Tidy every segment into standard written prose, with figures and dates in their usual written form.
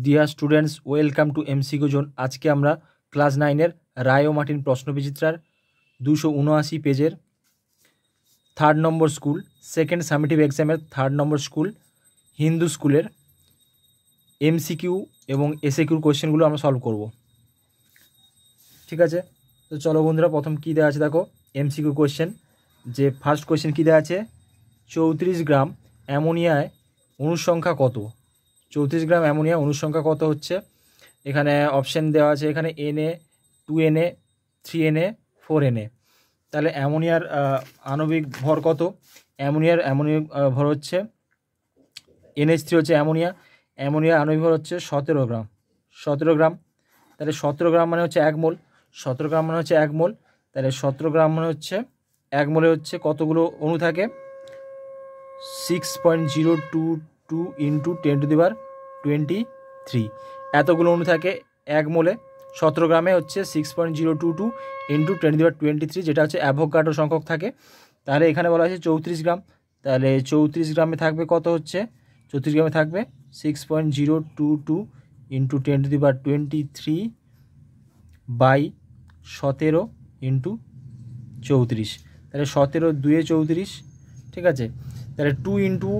Dear students, welcome to MCQ zone. আজকে আমরা class 9-এর রায় ও Martin প্রশ্নবিচিত্রার 279 পেজের 3rd নম্বর স্কুল সেকেন্ড সামেটিভ এক্সামের 3rd নম্বর school Hindu স্কুলের এমসিকিউ এবং এসএকিউর কোয়েশ্চেনগুলো আমরা সলভ করব। ঠিক আছে, তো চলো বন্ধুরা, প্রথম কী দেওয়া আছে দেখো এমসিকিউ কোয়েশ্চেন। যে ফার্স্ট কোয়েশ্চেন কী দেওয়া আছে, 34 গ্রাম অ্যামোনিয়ায় অনুসংখ্যা কত? 34 গ্রাম অ্যামোনিয়া অনুসংখ্যা কত হচ্ছে? এখানে অপশান দেওয়া আছে, এখানে Na, 2Na, 3Na, 4Na। তাহলে অ্যামোনিয়ার আণবিক ভর কত? অ্যামোনিয়ার ভর হচ্ছে NH3 হচ্ছে অ্যামোনিয়ার আণবিক ভর হচ্ছে 17 গ্রাম। 17 গ্রাম, তাহলে 17 গ্রাম মানে হচ্ছে 1 মোল। 17 গ্রাম মানে হচ্ছে 1 মোল। তাহলে 17 গ্রাম মানে হচ্ছে 1 মোলে হচ্ছে কতগুলো অণু থাকে? 6.022 ইন্টু 10⁻23 এতগুলো অণু থাকে 1 মোলে। 17 গ্রামে হচ্ছে 6.022 ইন্টু 10⁻23, যেটা হচ্ছে অ্যাভোগাড্রো সংখ্যক থাকে। তাহলে এখানে বলা হয়েছে 34 গ্রাম, তাহলে 34 গ্রামে থাকবে কত হচ্ছে? 34 গ্রামে থাকবে 6.022 ইন্টু 10⁻23 বাই 17 ইন্টু 34। তাহলে 17 2 34, ঠিক আছে। তাহলে 2 ইন্টু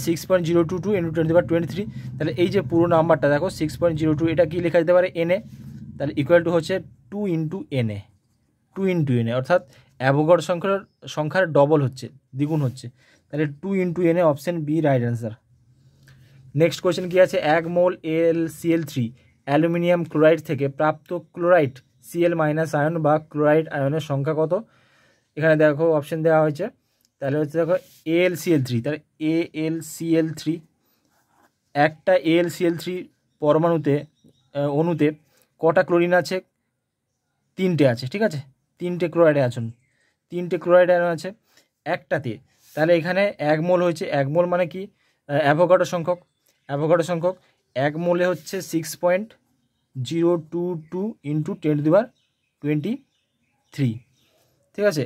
6.022 ইন্টু 10⁻23, তাহলে এই যে পুরো নাম্বারটা দেখো 6.02, এটা কি লেখা যেতে পারে? Na। তাহলে ইকুয়াল টু হচ্ছে 2 ইন্টু Na, 2 ইন্টু Na, অর্থাৎ অ্যাভোগাড্রো সংখ্যার ডবল হচ্ছে, দ্বিগুণ হচ্ছে। তাহলে 2 into Na, option B right answer. Next question কী আছে, 1 মোল AlCl3 অ্যালুমিনিয়াম ক্লোরাইড থেকে প্রাপ্ত ক্লোরাইড Cl- আয়ন বা ক্লোরাইড আয়নের সংখ্যা কত? এখানে দেখো অপশান দেওয়া হয়েছে, তাহলে হচ্ছে দেখো AlCl3, তাহলে AlCl3, একটা AlCl3 পরমাণুতে অণুতে কটা ক্লোরিন আছে? 3টে আছে, ঠিক আছে। 3টে ক্লোরাইড আয়ন, 3টে ক্লোরাইড আয়ন আছে একটাতে। তাহলে এখানে 1 মোল হয়েছে, 1 মোল মানে কি? অ্যাভোগাড্রো সংখ্যক। 1 মোলে হচ্ছে 6.022 ইন্টু 10⁻23, ঠিক আছে।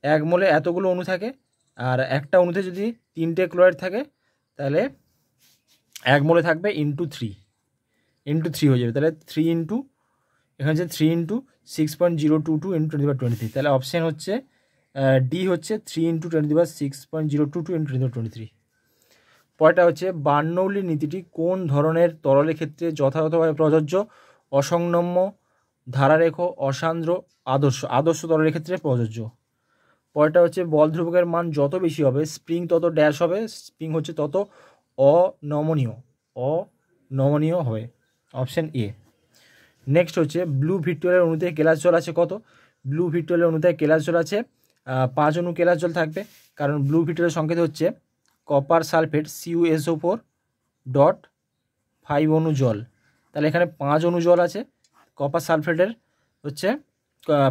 1 মোলে এতগুলো অণু থাকে, আর একটা অণুতে যদি 3টে ক্লোরাইড থাকে, তাহলে 1 মোলে থাকবে ইন্টু 3 হয়ে যাবে। তাহলে 3 ইন্টু, এখানে হচ্ছে 3 ইন্টু 6.022 ইন্টু 10⁻23, তাহলে অপশান হচ্ছে ডি হচ্ছে 3 ইন্টু 6.022 ইন্টু 10⁻23। পরেরটা হচ্ছে বার্নৌলির নীতিটি কোন ধরনের তরলের ক্ষেত্রে যথাযথভাবে প্রযোজ্য? অসংনম্য, ধারারেখ, অসান্দ্র, আদর্শ তরলের ক্ষেত্রে প্রযোজ্য। পরেরটা হচ্ছে বল ধ্রুবকের মান যত বেশি হবে স্প্রিং তত ড্যাশ হবে, স্প্রিং হচ্ছে তত অনমনীয় হবে, অপশান এ। নেক্সট হচ্ছে ব্লু ভিট্রিয়লের অণুতে কেলাস জল আছে কত? ব্লু ভিট্রিয়লের অণুতে কেলাস জল আছে 5 অণু কেলাস জল থাকবে, কারণ ব্লু ভিট্রিয়লের সংকেত হচ্ছে কপার সালফেট CuSO4.5 অণু জল। তাহলে এখানে 5 অণু জল আছে, কপার সালফেটের হচ্ছে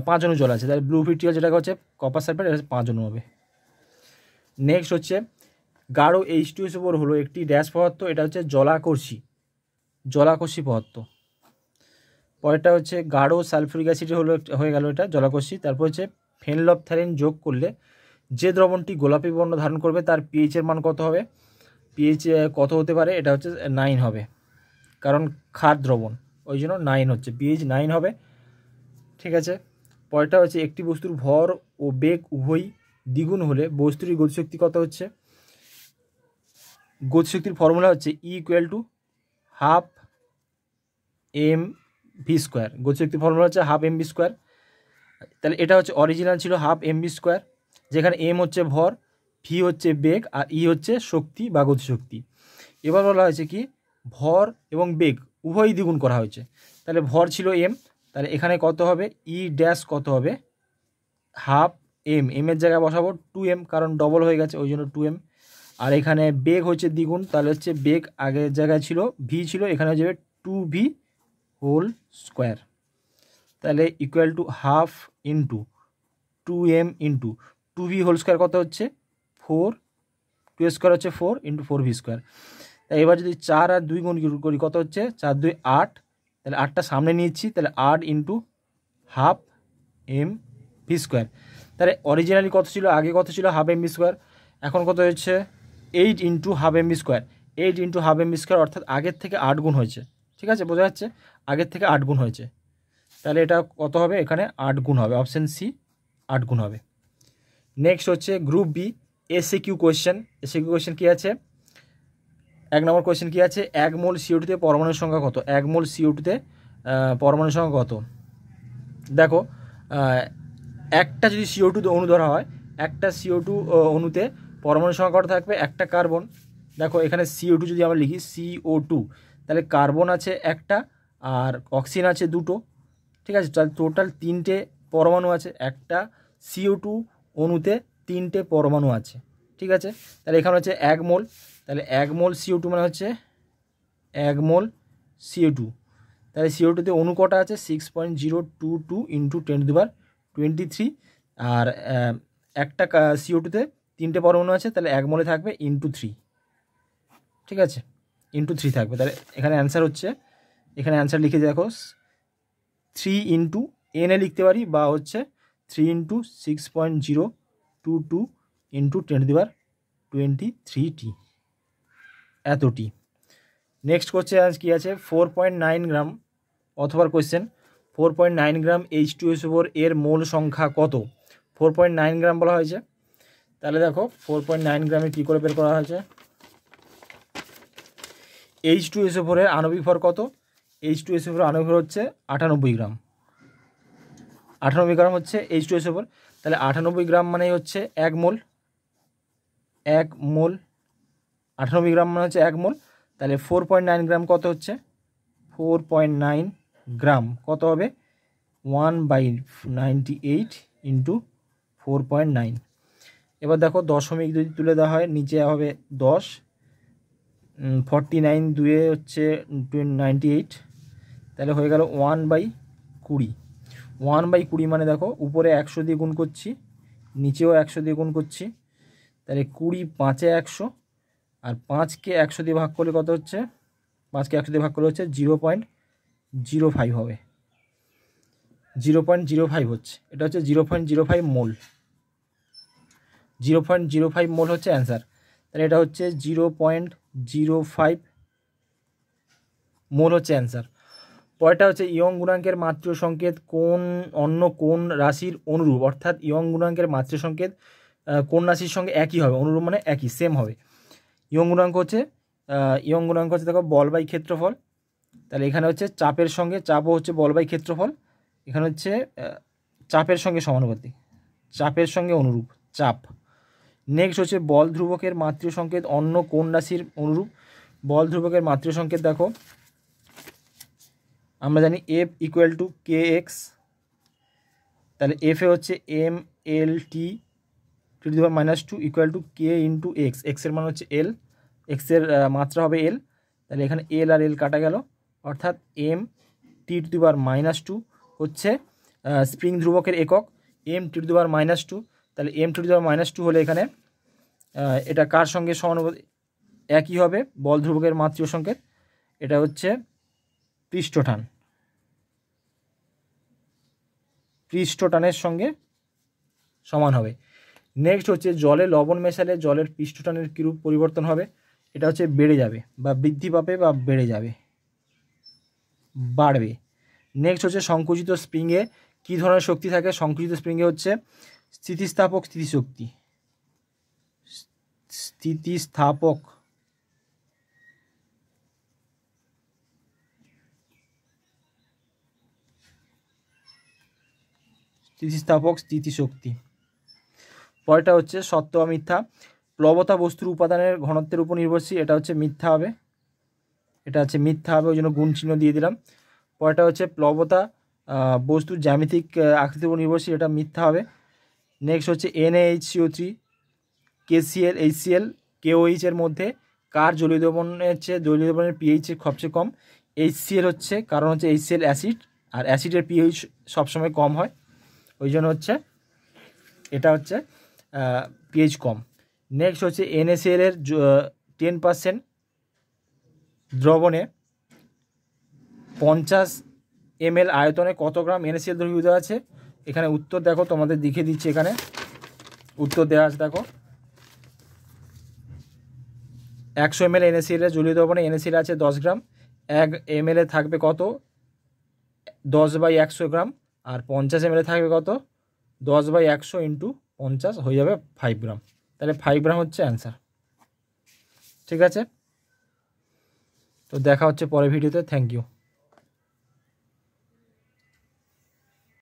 5 অণু জল আছে, তাহলে ব্লু ভিট্রিয়ল যেটা হচ্ছে কপার সালফেট, এটা 5 অণু হবে। নেক্সট হচ্ছে গাঢ় H2SO4 হলো একটি ড্যাশ পদার্থ, এটা হচ্ছে জলাকর্ষী পদার্থ। পরেরটা হচ্ছে গাঢ় সালফিউরিক অ্যাসিড হয়ে গেল, এটা জলাকর্ষী। তারপর হচ্ছে ফেনলফথ্যালিন যোগ করলে যে দ্রবণটি গোলাপি বর্ণ ধারণ করবে তার পিএইচের মান কত হবে? পিএইচ কত হতে পারে? এটা হচ্ছে 9 হবে, কারণ ক্ষার দ্রবণ, ওই জন্য 9 হচ্ছে, পিএইচ 9 হবে, ঠিক আছে। পরেরটা হচ্ছে একটি বস্তুর ভর ও বেগ উভয়ই দ্বিগুণ হলে বস্তুটির গতিশক্তি কত হচ্ছে? গতিশক্তির ফর্মুলা হচ্ছে E=12 mv²। গতিশক্তির ফর্মুলা হচ্ছে 12 mv²। তাহলে এটা হচ্ছে অরিজিনাল ছিল 12 mv², যেখানে m হচ্ছে ভর, v হচ্ছে বেগ, আর e হচ্ছে শক্তি বা গতিশক্তি। এবার বলা হয়েছে কি, ভর এবং বেগ উভয়ই দ্বিগুণ করা হয়েছে। তাহলে ভর ছিল m, তাহলে এখানে কত হবে? e ড্যাশ কত হবে? 12 m, এর জায়গায় বসাবো 2m, কারণ ডবল হয়ে গেছে ওই জন্য 2m। আর এখানে বেগ হচ্ছে দ্বিগুণ, তাহলে হচ্ছে বেগ আগের জায়গায় ছিল v ছিল, এখানে হয়ে যাবে 2v²। তাহলে equal to 12 into 2m into 2v² কত হচ্ছে? 4, 2² হচ্ছে 4 ইন্টু 4v²। তাই এবার যদি 4 আর 2 গুণ করি কত হচ্ছে? 4 2 8, তাহলে 8টা সামনে নিয়েছি, তাহলে 8 ইন্টু 12 mv²। তাহলে অরিজিনালি কত ছিল? আগে কত ছিল? 12 mv², এখন কত হচ্ছে? 8 into 12 mv²। 8 into half M square, অর্থাৎ আগের থেকে 8 গুণ হয়েছে। ঠিক আছে, বোঝা যাচ্ছে, আগের থেকে 8 গুণ হয়েছে, তাহলে এটা কত হবে, এখানে 8 গুণ হবে, অপশান সি 8 গুণ হবে। নেক্সট হচ্ছে group B SAQ question. SAQ question কী আছে, 1 নম্বর কোয়েশ্চেন কী আছে, 1 মোল CO2-তে পরমাণুর সংখ্যা কত? 1 মোল CO2-তে পরমাণুর সংখ্যা কত? দেখো, একটা যদি CO2 অণু ধরা হয়, একটা CO2 অণুতে পরমাণুর সংখ্যা কত থাকবে? একটা কার্বন। দেখো এখানে CO2 যদি আমরা লিখি CO2, তাহলে কার্বন আছে একটা আর অক্সিজেন আছে দুটো। ঠিক আছে, তাহলে টোটাল 3টে পরমাণু আছে, একটা CO2 অণুতে 3টে পরমাণু আছে। ঠিক আছে, তাহলে এখানে হচ্ছে 1 মোল, তাহলে 1 মোল CO2 মানে হচ্ছে 1 মোল CO2, তাহলে CO2-তে অণু কটা আছে? 6.022 ইন্টু 10⁻23, আর একটা CO2-তে 3টে পরমাণু আছে, তাহলে 1 মোলে থাকবে ইন্টু 3। ঠিক আছে, ইন্টু 3 থাকবে, তাহলে এখানে অ্যান্সার হচ্ছে, এখানে অ্যান্সার লিখে দেখো 3 ইন্টু এনে লিখতে পারি, বা হচ্ছে 3 ইন্টু 6.022 ইন্টু 10⁻23t, এতটি। নেক্সট কোশ্চেন কী আছে, 4.9 গ্রাম, অথবা কোশ্চেন 4.9 গ্রাম H2SO4 এর মোল সংখ্যা কত? 4.9 গ্রাম বলা হয়েছে, তাহলে দেখো 4.9 গ্রামে কী করে বের করা হয়েছে, H2SO4 এর আণবিক ভর কত? H2SO4 আণবিক ভর হচ্ছে 98 গ্রাম, 98 গ্রাম হচ্ছে H2SO4, তাহলে 98 গ্রাম মানে হচ্ছে 1 মোল, 1 মোল 98 গ্রাম মানে হচ্ছে 1 মোল, তাহলে 4.9 গ্রাম কত হচ্ছে? 4.9 গ্রাম কত হবে? 1/98 ইন্টু 4.9। এবার দেখো দশমিক যদি তুলে দেওয়া হয়, নিচে হবে 10, 49 দুয়ে হচ্ছে 98, তাহলে হয়ে গেল 1/20। 1/20 মানে দেখো উপরে 100 দিয়ে গুণ করছি, নিচেও 100 দিয়ে গুণ করছি, তাহলে 20 5-এ 100, আর 5কে 100 দিয়ে ভাগ করলে কত হচ্ছে? 5কে 100 দিয়ে ভাগ করলে হচ্ছে 0.05 হবে, 0.05 হচ্ছে, এটা হচ্ছে 0.05 মোল, 0.05 মোল হচ্ছে অ্যান্সার। তাহলে এটা হচ্ছে 0.05 মোল হচ্ছে অ্যান্সার। পরেরটা হচ্ছে ইয়ং গুণাঙ্কের মাত্রা সংকেত অন্য কোন রাশির অনুরূপ, অর্থাৎ ইয়ং গুণাঙ্কের মাত্রা সংকেত কোন রাশির সঙ্গে একই হবে, অনুরূপ মানে একই, সেম হবে। ইয়ং গুণাঙ্ক হচ্ছে দেখো বল বাই ক্ষেত্রফল, তাহলে এখানে হচ্ছে চাপের সঙ্গে, চাপও হচ্ছে বল বাই ক্ষেত্রফল, এখানে হচ্ছে চাপের সঙ্গে সমানুপাতিক, চাপের সঙ্গে অনুরূপ, চাপ। নেক্সট হচ্ছে বল ধ্রুবকের মাত্রা সংকেত অন্য কোন রাশির অনুরূপ? বল ধ্রুবকের মাত্রা সংকেত দেখো আমরা জানি F = kx, তাহলে F এ হচ্ছে mLT⁻² = k ইন্টু x, এর মান হচ্ছে L, এর মাত্রা হবে L, তাহলে এখানে L আর L কাটা গেল, অর্থাৎ mT⁻² হচ্ছে স্প্রিং ধ্রুবকের একক, mT⁻², তাহলে mT⁻² হলে এখানে এটা কার সঙ্গে সমানুপাতিক? একই হবে বল ধ্রুবকের মাত্রা সংকেত, এটা হচ্ছে পৃষ্ঠটানের সঙ্গে সমান হবে। নেক্সট হচ্ছে জলে লবণ মেশালে জলের পৃষ্ঠটানের কিরূপ পরিবর্তন হবে? এটা হচ্ছে বেড়ে যাবে, বা বৃদ্ধি পাবে, বা বেড়ে যাবে, বাড়বে। নেক্সট হচ্ছে সংকুচিত স্প্রিংয়ে কী ধরনের শক্তি থাকে? সংকুচিত স্প্রিংয়ে হচ্ছে স্থিতিস্থাপক স্থিতিশক্তি, স্থিতিস্থাপক স্থিতিশক্তি। পরেরটা হচ্ছে সত্য বা মিথ্যা, প্লবতা বস্তুর উপাদানের ঘনত্বের উপর নির্ভরশীল, এটা হচ্ছে মিথ্যা হবে, এটা হচ্ছে মিথ্যা হবে, ওই জন্য গুণ চিহ্ন দিয়ে দিলাম। পরেরটা হচ্ছে প্লবতা বস্তুর জ্যামিতিক আকৃতির উপর নির্ভরশীল, এটা মিথ্যা হবে। নেক্সট হচ্ছে NaHCO3, KCl, HCl, KOH এর মধ্যে কার জলীয় দ্রবণের চেয়ে জলীয় দ্রবণের pH সবচেয়ে কম? HCl হচ্ছে, কারণ হচ্ছে HCl অ্যাসিড, আর অ্যাসিডের pH সবসময় কম হয়, ওই জন্য হচ্ছে এটা হচ্ছে pH কম। নেক্সট হচ্ছে NaCl এর 10% দ্রবণে 50 ml আয়তনে কত গ্রাম NaCl দ্রবীভূত আছে? এখানে উত্তর দেখো, তোমাদের দেখিয়ে দিচ্ছি, এখানে উত্তর দেওয়া আছে, দেখো 100 ml NaCl জলীয় দ্রবণে NaCl আছে 10 গ্রাম, 1 ml থাকবে কত 10/100 গ্রাম, আর 50 ml থাকবে কত 10/100 ইন্টু 50 হয়ে যাবে 5 গ্রাম। তাহলে 5 গ্রাম হচ্ছে অ্যান্সার। ঠিক আছে, তো দেখা হচ্ছে পরের ভিডিওতে। Thank you.